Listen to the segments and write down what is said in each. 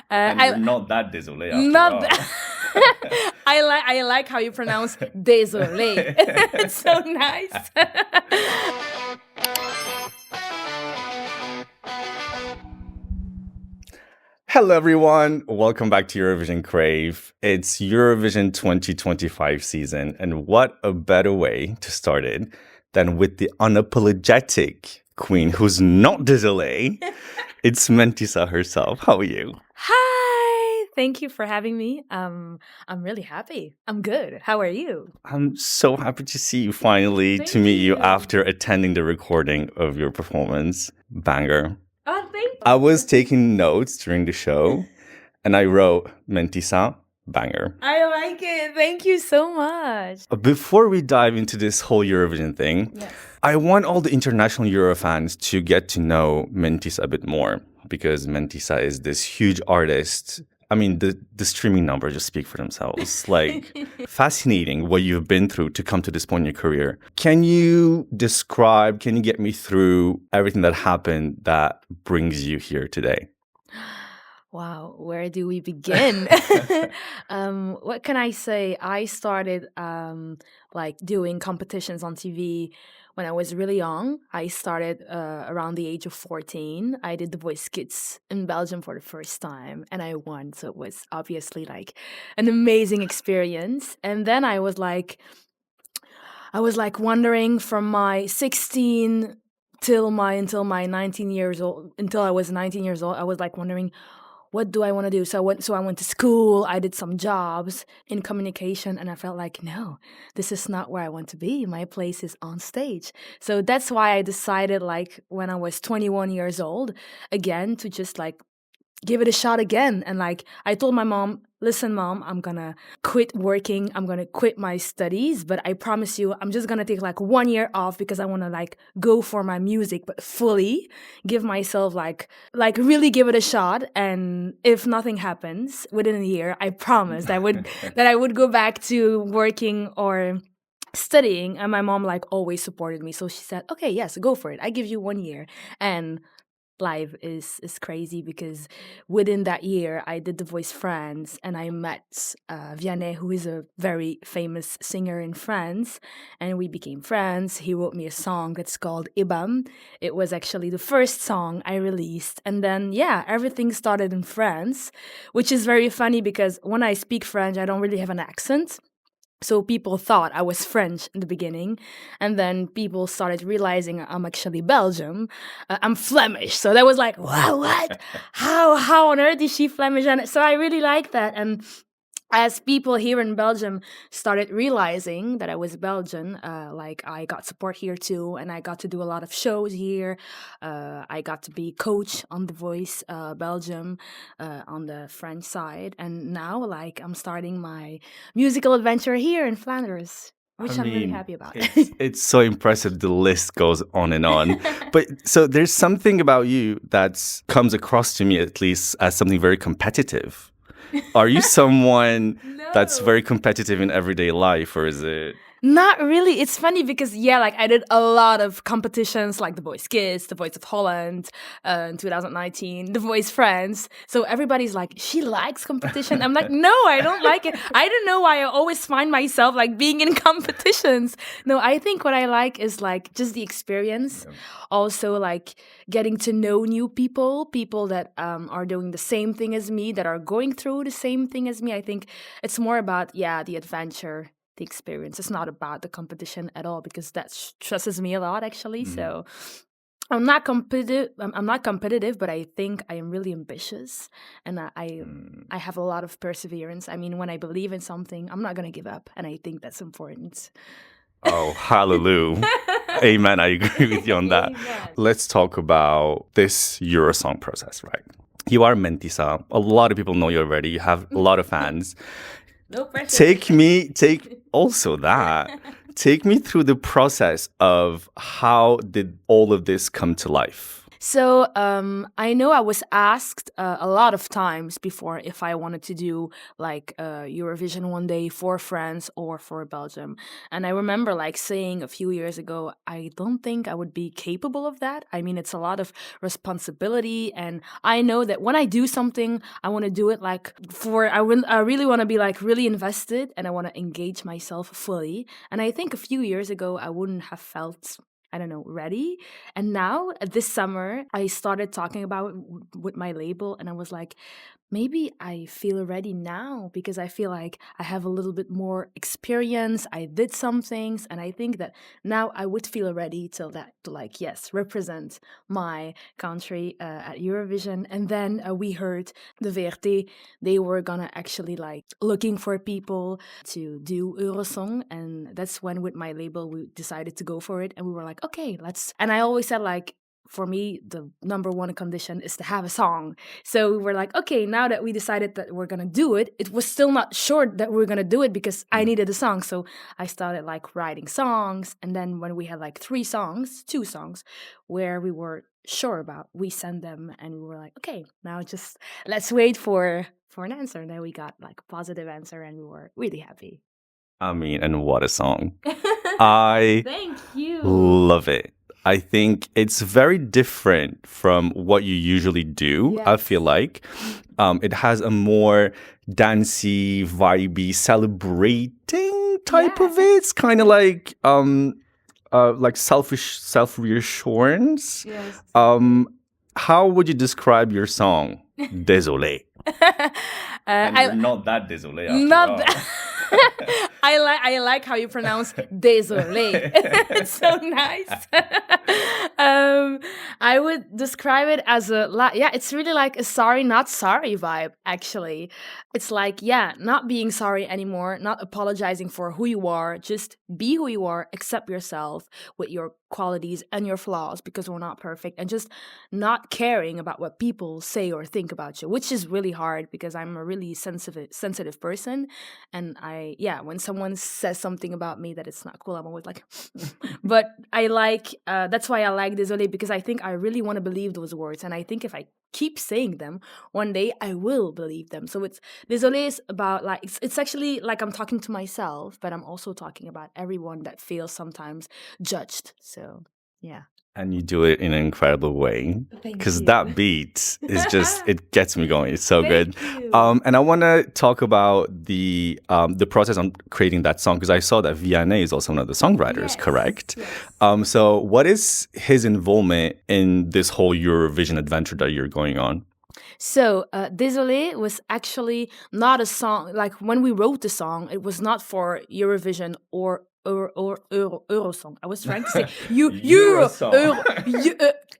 And you're not that désolée after not. all. I like how you pronounce désolée. It's so nice. Hello, everyone. Welcome back to Eurovision Crave. It's Eurovision 2025 season, and what a better way to start it than with the unapologetic queen who's not désolée. It's Mentissa herself. How are you? Hi. Thank you for having me. I'm really happy. I'm good. How are you? I'm so happy to see you finally, to meet you after attending the recording of your performance. Banger. Oh, thank you. I was taking notes during the show, and I wrote Mentissa, banger. I like it. Thank you so much. Before we dive into this whole Eurovision thing, Yes. I want all the international Euro fans to get to know Mentissa a bit more, because Mentissa is this huge artist. I mean, the streaming numbers just speak for themselves. Like, fascinating what you've been through to come to this point in your career. Can you get me through everything that happened that brings you here today? Wow, where do we begin? What can I say? I started doing competitions on TV when I was really young. I started around the age of 14. I did the Voice Kids in Belgium for the first time, and I won. So it was obviously like an amazing experience. And then I was like wondering from my 16 until my 19 years old, until I was 19 years old. I was like wondering, what do I want to do? So I went to school. I did some jobs in communication, and I felt like, no, this is not where I want to be. My place is on stage. So that's why I decided, like, when I was 21 years old, again, to just like give it a shot again. And like, I told my mom, listen, Mom, I'm gonna quit working. I'm gonna quit my studies, but I promise you, I'm just gonna take like 1 year off because I wanna like go for my music, but fully give myself like really give it a shot. And if nothing happens within a year, I promised I would that I would go back to working or studying. And my mom like always supported me. So she said, okay, yes, go for it. I give you 1 year. And life is crazy because within that year I did The Voice France, and I met Vianney, who is a very famous singer in France, and we became friends. He wrote me a song that's called Ibam. It was actually the first song I released, and then everything started in France, which is very funny because when I speak French I don't really have an accent. So people thought I was French in the beginning, and then people started realizing I'm actually Belgium. I'm Flemish, so that was like, wow, what? How on earth is she Flemish? And so I really like that. And as people here in Belgium started realizing that I was Belgian, like I got support here too, and I got to do a lot of shows here. I got to be coach on The Voice Belgium on the French side, and now like I'm starting my musical adventure here in Flanders, which I'm really happy about. It's so impressive. The list goes on and on. But so there's something about you that comes across to me, at least, as something very competitive. Are you someone that's very competitive in everyday life, or is it? Not really. It's funny because, I did a lot of competitions like The Voice Kids, The Voice of Holland in 2019, The Voice France. So everybody's like, she likes competition. I'm like, no, I don't like it. I don't know why I always find myself like being in competitions. No, I think what I like is like just the experience. Yeah. Also like getting to know new people that are doing the same thing as me, that are going through the same thing as me. I think it's more about, the adventure, the experience. It's not about the competition at all, because that stresses me a lot, actually. So I'm not competitive, but I think I am really ambitious, and I have a lot of perseverance. I mean, when I believe in something, I'm not gonna give up, and I think that's important. Oh, hallelujah. Amen. I agree with you on that. Amen. Let's talk about this Eurosong process, right? You are Mentissa. A lot of people know you already. You have a lot of fans. No pressure. Take me through the process of how did all of this come to life? So I know I was asked a lot of times before if I wanted to do like Eurovision one day for France or for Belgium. And I remember like saying a few years ago, I don't think I would be capable of that. I mean, it's a lot of responsibility. And I know that when I do something, I want to do it like I really want to be like really invested and I want to engage myself fully. And I think a few years ago, I wouldn't have felt, I don't know, ready. And now this summer, I started talking about it with my label, and I was like, maybe I feel ready now because I feel like I have a little bit more experience. I did some things, and I think that now I would feel ready to like, yes, represent my country at Eurovision. And then we heard the VRT, they were gonna actually like looking for people to do Eurosong, and that's when with my label we decided to go for it, and we were like, okay, let's. And I always said like, for me, the number one condition is to have a song. So we were like, okay, now that we decided that we're gonna do it, it was still not sure that we were gonna do it because I needed a song. So I started like writing songs, and then when we had like two songs, where we were sure about, we sent them, and we were like, okay, now just let's wait for an answer. And then we got like a positive answer, and we were really happy. I mean, and what a song. I Thank you. love it. I think it's very different from what you usually do, I feel like. It has a more dancey, vibey, celebrating type of it. It's kind of like self-reassurance. Yes. How would you describe your song, Désolée? And you're not that désolé after Not all. I like how you pronounce désolé. It's so nice. I would describe it as it's really like a sorry, not sorry vibe, actually. It's like, not being sorry anymore, not apologizing for who you are, just be who you are, accept yourself with your qualities and your flaws because we're not perfect, and just not caring about what people say or think about you, which is really hard because I'm a really sensitive person. And when someone says something about me that it's not cool, I'm always like, but I like, that's why I like Désolé, because I think I really want to believe those words. And I think if I keep saying them, one day I will believe them. So it's Désolé is about like, it's actually like I'm talking to myself, but I'm also talking about everyone that feels sometimes judged. So, yeah. And you do it in an incredible way. Thank Because you. that beat is just, it gets me going. It's so good. Thank you. And I want to talk about the process on creating that song, because I saw that Vianney is also one of the songwriters, Yes, correct? yes. So what is his involvement in this whole Eurovision adventure that you're going on? So, Désolé was actually not a song, like when we wrote the song, it was not for Eurovision or Eurosong. I was trying to say Eurosong.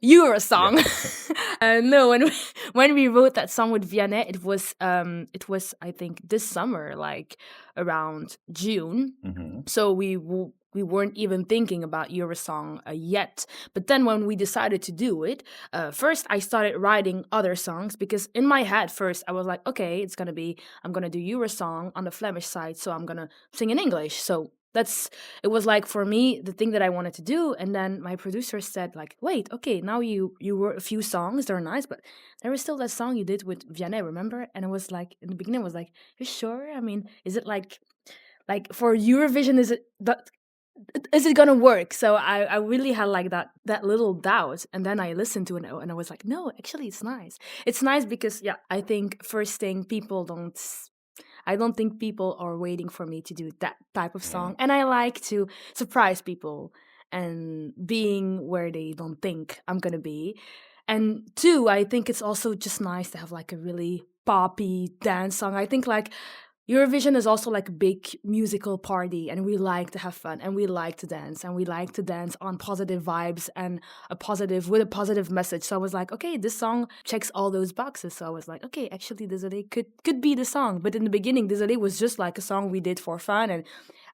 Eurosong. No, when we wrote that song with Vianney, it was I think this summer, like around June. So we weren't even thinking about Eurosong yet. But then when we decided to do it, first I started writing other songs because in my head first I was like, okay, I'm gonna do Eurosong on the Flemish side, so I'm gonna sing in English. So it was like for me the thing that I wanted to do. And then my producer said like, wait, okay, now you wrote a few songs, they're nice, but there was still that song you did with Vianney, remember? And it was like in the beginning I was like, you sure? I mean, is it like for Eurovision, is it gonna work? So I really had like that little doubt, and then I listened to it and I was like, no, actually it's nice. It's nice because I think first thing, I don't think people are waiting for me to do that type of song. And I like to surprise people and being where they don't think I'm going to be. And two, I think it's also just nice to have like a really poppy dance song. I think like Eurovision is also like a big musical party, and we like to have fun, and we like to dance, and we like to dance on positive vibes and with a positive message. So I was like, okay, this song checks all those boxes. So I was like, okay, actually, Désolé could be the song. But in the beginning, Désolé was just like a song we did for fun, and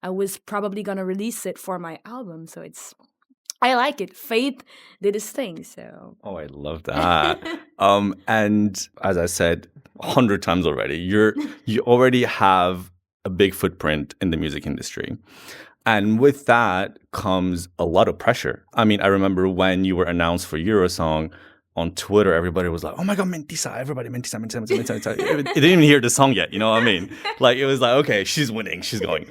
I was probably gonna release it for my album. So I like it. Faith did his thing. So Oh, I love that. And as I said 100 times already, you already have a big footprint in the music industry. And with that comes a lot of pressure. I mean, I remember when you were announced for Eurosong, on Twitter, everybody was like, "Oh my God, Mentissa! Everybody, Mentissa, Mentissa, Mentissa, Mentissa." They didn't even hear the song yet. You know what I mean? Like it was like, okay, she's winning, she's going.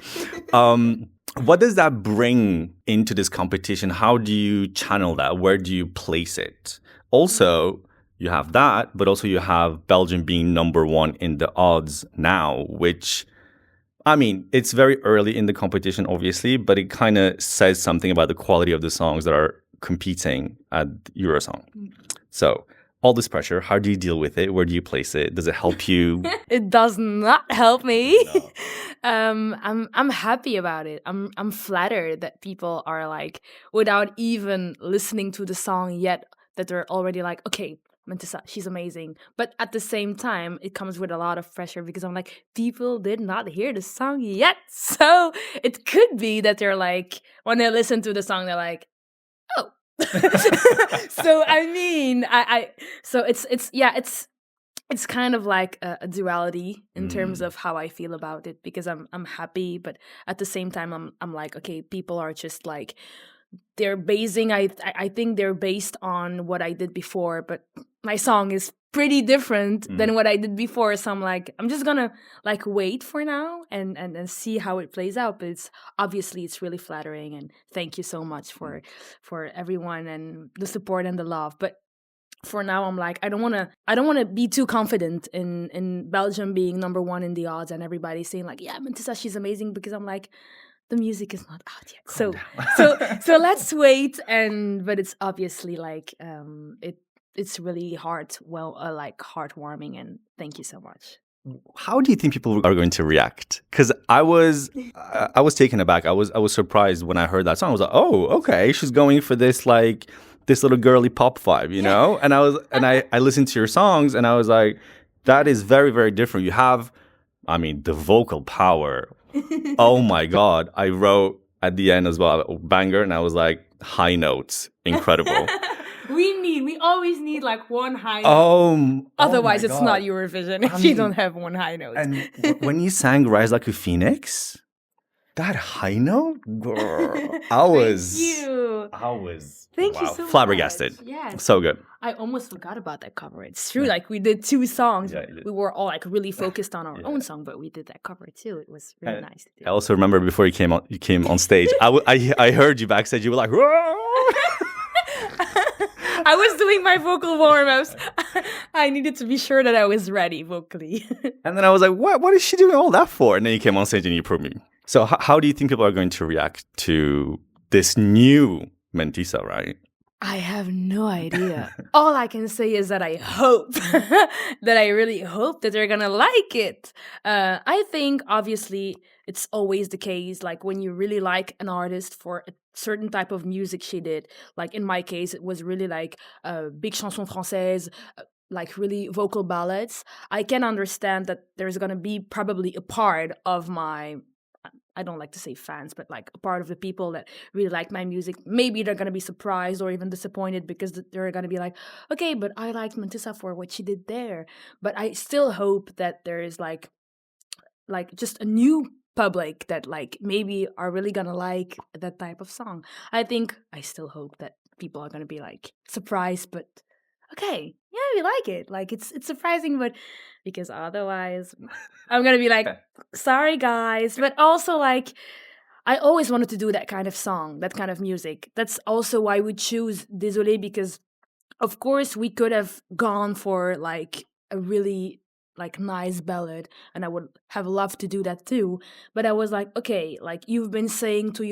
What does that bring into this competition? How do you channel that? Where do you place it? Also, you have that, but also you have Belgium being number one in the odds now, which, I mean, it's very early in the competition, obviously, but it kind of says something about the quality of the songs that are competing at Eurosong. So all this pressure, how do you deal with it? Where do you place it? Does it help you? It does not help me. No. I'm happy about it. I'm flattered that people are like, without even listening to the song yet, that they're already like, okay, Mentissa, she's amazing. But at the same time, it comes with a lot of pressure because I'm like, people did not hear the song yet. So it could be that they're like, when they listen to the song, they're like, oh. So I mean, so it's kind of like a duality in terms of how I feel about it, because I'm happy, but at the same time I'm like, okay, people are just like, they're basing, I think they're based on what I did before, but my song is pretty different than what I did before. So I'm like, I'm just gonna like wait for now and see how it plays out. But it's obviously it's really flattering, and thank you so much for everyone and the support and the love. But for now, I'm like, I don't wanna be too confident in Belgium being number one in the odds and everybody saying like, yeah, Mentissa, she's amazing, because I'm like, the music is not out yet. So let's wait. But it's obviously like it's really like heartwarming, and thank you so much. How do you think people are going to react? Because I was taken aback. I was surprised when I heard that song. I was like, oh, okay, she's going for this like this little girly pop vibe, you know? And I listened to your songs and I was like, that is very, very different. You have, I mean, the vocal power. Oh my God. I wrote at the end as well, a banger, and I was like, high notes, incredible. We always need like one high note. Otherwise, it's not Eurovision if you don't have one high note. And when you sang Rise Like a Phoenix, that high note, girl, I was Thank you so flabbergasted. much. Yes. So good. I almost forgot about that cover. It's true. Like we did 2 songs. Yeah, we were all like really focused on our own song, but we did that cover too. It was really nice to do. I also remember before you came on stage, I heard you backstage. You were like, I was doing my vocal warm-ups. I needed to be sure that I was ready vocally. And then I was like, what is she doing all that for? And then you came on stage and you proved me. So how do you think people are going to react to this new Mentissa, right? I have no idea. All I can say is that I hope, that I really hope that they're gonna like it. I think, obviously, it's always the case, like when you really like an artist for a certain type of music she did. Like in my case, it was really like big chanson française, like really vocal ballads. I can understand that there's gonna be probably a part of my, I don't like to say fans, but like a part of the people that really like my music, maybe they're going to be surprised or even disappointed, because they're going to be like, okay, but I liked Mentissa for what she did there. But I still hope that there is like just a new public that like maybe are really going to like that type of song. I still hope that people are going to be like surprised, but okay, yeah, we like it. Like it's surprising, but because otherwise I'm gonna be like, sorry guys. But also like, I always wanted to do that kind of song, that kind of music. That's also why we choose Désolée, because of course we could have gone for like a really like nice ballad, and I would have loved to do that too. But I was like, okay, like you've been saying to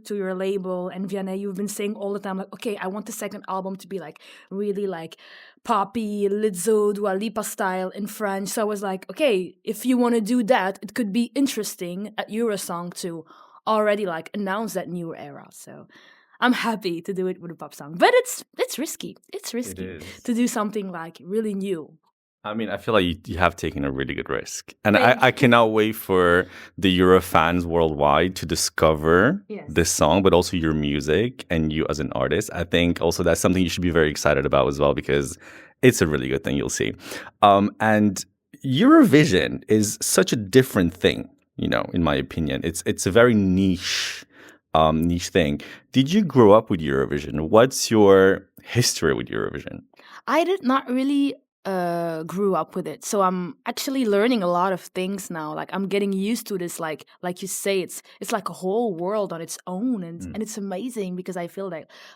your label and Vianney, you've been saying all the time, like, okay, I want the second album to be like really like poppy, Lizzo, Dua Lipa style in French. So I was like, okay, if you want to do that, it could be interesting at Eurosong to already like announce that new era. So I'm happy to do it with a pop song, but it's risky. It's risky to do something like really new. I mean, I feel like you have taken a really good risk. And I cannot wait for the Euro fans worldwide to discover this song, but also your music and you as an artist. I think also that's something you should be very excited about as well, because it's a really good thing, you'll see. And Eurovision is such a different thing, you know, in my opinion. It's a very niche thing. Did you grow up with Eurovision? What's your history with Eurovision? I did not really grew up with it, so I'm actually learning a lot of things now. Like I'm getting used to this. Like you say, it's like a whole world on its own, and it's amazing because I feel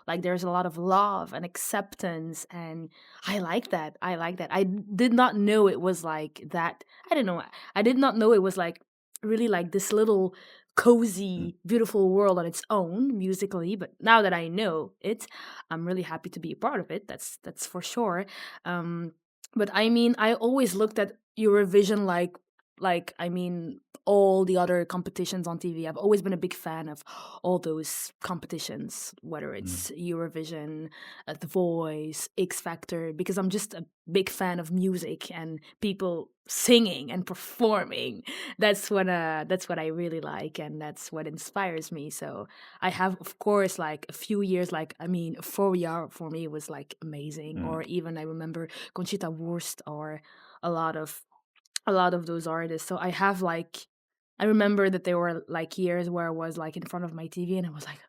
like there's a lot of love and acceptance, and I like that. I like that. I did not know it was like that. I don't know. I did not know it was like really like this little cozy, beautiful world on its own musically. But now that I know it, I'm really happy to be a part of it. That's for sure. Um, but I mean, I always looked at Eurovision like I mean all the other competitions on TV. I've always been a big fan of all those competitions, whether it's Eurovision, The Voice, X Factor, because I'm just a big fan of music and people singing and performing. That's what I really like, and that's what inspires me. So I have, of course, like a few years, like I mean, 4 year for me was like amazing. Or even I remember Conchita Wurst or a lot of a lot of those artists. So I have like I remember that there were like years where I was like in front of my TV and I was like,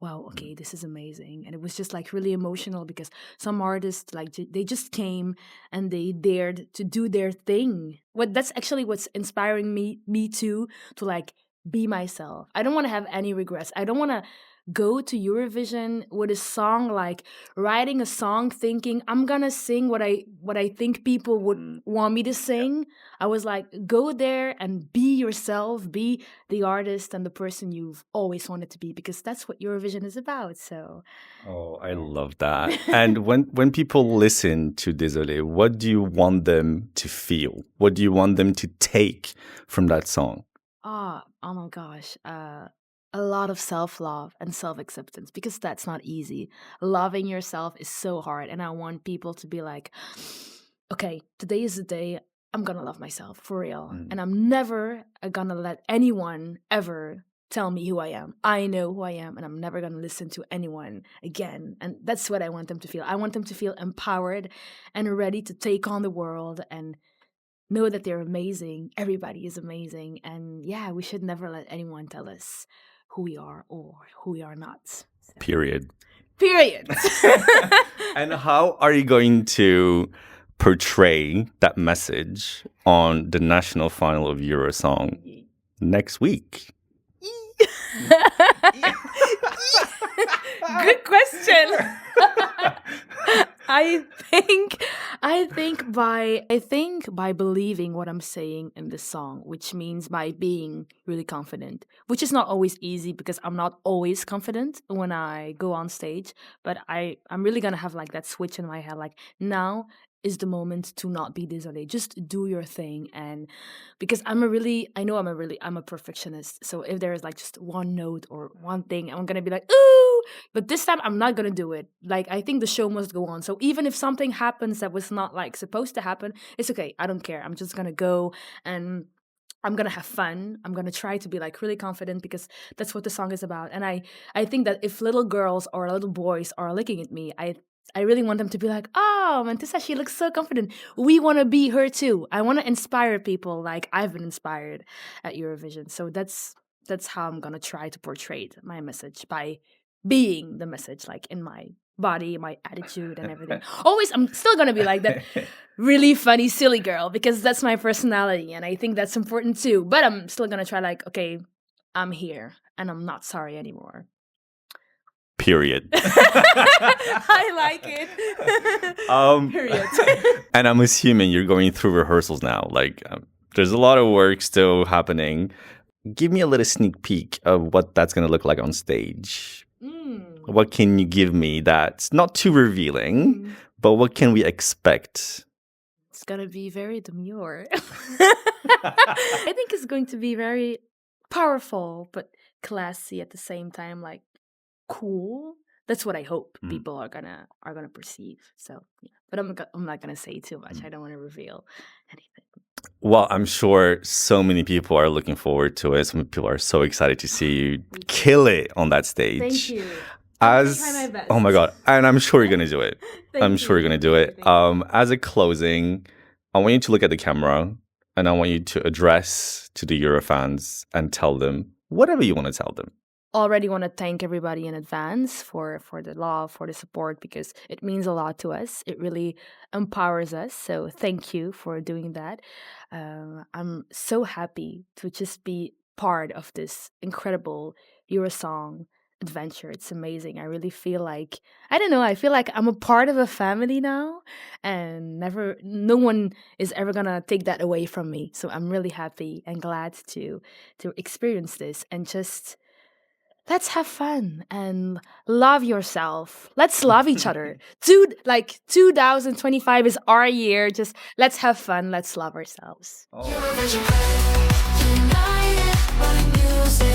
wow, okay, this is amazing. And it was just like really emotional because some artists like they just came and they dared to do their thing. What that's actually what's inspiring me too to like be myself. I don't want to have any regrets. I don't want to go to Eurovision with a song like writing a song thinking I'm gonna sing what I think people would want me to sing. I was like, go there and be yourself, be the artist and the person you've always wanted to be, because that's what Eurovision is about. So, Oh, I love that. And when people listen to Désolée, what do you want them to feel? What do you want them to take from that song? oh my gosh, a lot of self love and self acceptance, because that's not easy. Loving yourself is so hard, and I want people to be like, okay, today is the day I'm gonna love myself for real. And I'm never gonna let anyone ever tell me who I am. I know who I am, and I'm never gonna listen to anyone again. And that's what I want them to feel. I want them to feel empowered and ready to take on the world and know that they're amazing. Everybody is amazing. And yeah, we should never let anyone tell us who we are or who we are not. So. Period. Period. And how are you going to portray that message on the national final of Eurosong next week? Good question. I think by believing what I'm saying in this song, which means by being really confident, which is not always easy because I'm not always confident when I go on stage, but I'm really gonna have like that switch in my head, like now is the moment to not be désolé. Just do your thing. And because I'm a perfectionist. So if there is like just one note or one thing, I'm gonna be like, ooh, but this time I'm not gonna do it. Like I think the show must go on. So even if something happens that was not like supposed to happen, it's okay. I don't care. I'm just gonna go and I'm gonna have fun. I'm gonna try to be like really confident because that's what the song is about. And I think that if little girls or little boys are looking at me, I really want them to be like, oh, Mentissa, she looks so confident. We want to be her too. I want to inspire people like I've been inspired at Eurovision. So that's how I'm gonna try to portray my message, by being the message, like in my body, my attitude, and everything. Always, I'm still gonna be like that really funny, silly girl because that's my personality, and I think that's important too. But I'm still gonna try, like, okay, I'm here, and I'm not sorry anymore. Period. I like it. Period. And I'm assuming you're going through rehearsals now. Like, there's a lot of work still happening. Give me a little sneak peek of what that's going to look like on stage. What can you give me that's not too revealing, but what can we expect? It's going to be very demure. I think it's going to be very powerful, but classy at the same time, like cool. That's what I hope people are gonna perceive. So, yeah. But I'm not gonna say too much. I don't want to reveal anything. Well, I'm sure so many people are looking forward to it. Some people are so excited to see you kill it on that stage. Thank you. I'll try my best. Oh my God. And I'm sure you're going to do it. Sure you're going to do it. As a closing, I want you to look at the camera and I want you to address to the Eurofans and tell them whatever you want to tell them. already want to thank everybody in advance for the love, for the support, because it means a lot to us. It really empowers us. So thank you for doing that. I'm so happy to just be part of this incredible Eurosong adventure. It's amazing. I really feel like, I don't know, I feel like I'm a part of a family now, and no one is ever gonna take that away from me. So I'm really happy and glad to experience this, and just let's have fun and love yourself. Let's love each other. 2025 is our year. Just let's have fun. Let's love ourselves. Oh. United by music.